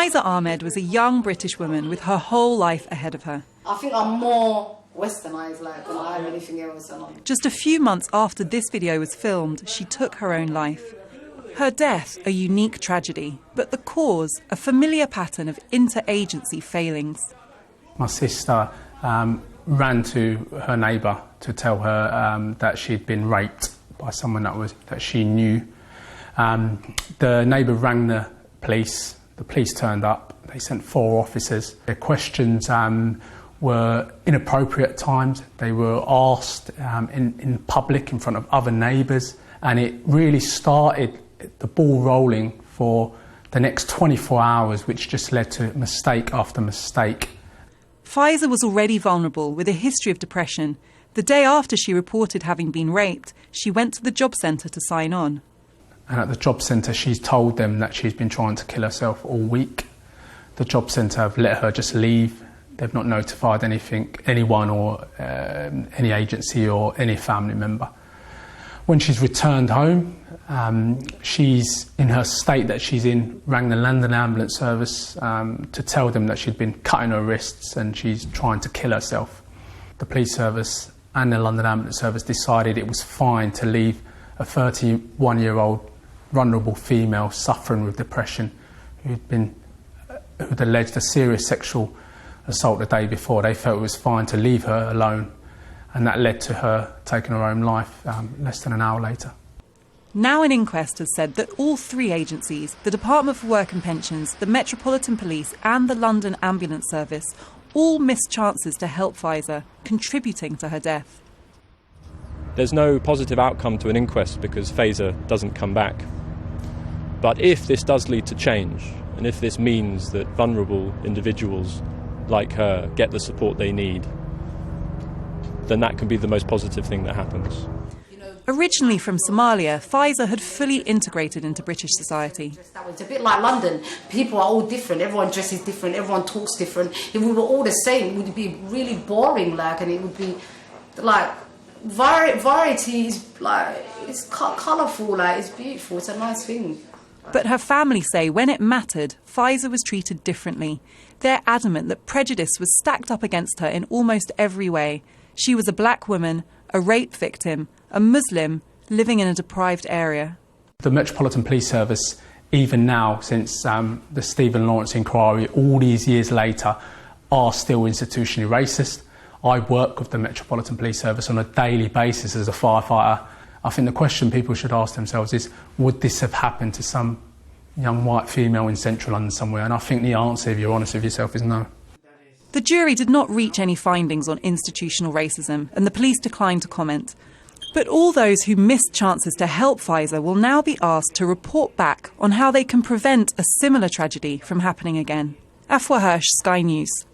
Faiza Ahmed was a young British woman with her whole life ahead of her. I think I'm more westernised than I am anything else. Just a few months after this video was filmed, she took her own life. Her death, a unique tragedy, but the cause, a familiar pattern of interagency failings. My sister ran to her neighbour to tell her that she'd been raped by someone that she knew. The neighbour rang the police. The police turned up. They sent 4 officers. Their questions were inappropriate at times. They were asked in public in front of other neighbours, and it really started the ball rolling for the next 24 hours, which just led to mistake after mistake. Faiza was already vulnerable with a history of depression. The day after she reported having been raped, she went to the job centre to sign on. And at the job centre, she's told them that she's been trying to kill herself all week. The job centre have let her just leave. They've not notified anyone or any agency or any family member. When she's returned home, she's in her state that she's in, rang the London ambulance service to tell them that she'd been cutting her wrists and she's trying to kill herself. The police service and the London ambulance service decided it was fine to leave a 31-year-old vulnerable female suffering with depression who'd alleged a serious sexual assault the day before. They felt it was fine to leave her alone, and that led to her taking her own life less than an hour later. Now an inquest has said that all 3 agencies, the Department for Work and Pensions, the Metropolitan Police and the London Ambulance Service, all missed chances to help Faiza, contributing to her death. There's no positive outcome to an inquest because Faiza doesn't come back. But if this does lead to change, and if this means that vulnerable individuals like her get the support they need, then that can be the most positive thing that happens. Originally from Somalia, Faiza had fully integrated into British society. It's a bit like London. People are all different. Everyone dresses different. Everyone talks different. If we were all the same, it would be really boring. And it would be like variety is it's colourful. It's beautiful. It's a nice thing. But her family say when it mattered, Faiza was treated differently. They're adamant that prejudice was stacked up against her in almost every way. She was a black woman, a rape victim, a Muslim living in a deprived area. The Metropolitan Police Service, even now, since the Stephen Lawrence inquiry, all these years later, are still institutionally racist. I work with the Metropolitan Police Service on a daily basis as a firefighter. I think the question people should ask themselves is, would this have happened to some young white female in central London somewhere? And I think the answer, if you're honest with yourself, is no. The jury did not reach any findings on institutional racism, and the police declined to comment. But all those who missed chances to help Faiza will now be asked to report back on how they can prevent a similar tragedy from happening again. Afua Hirsch, Sky News.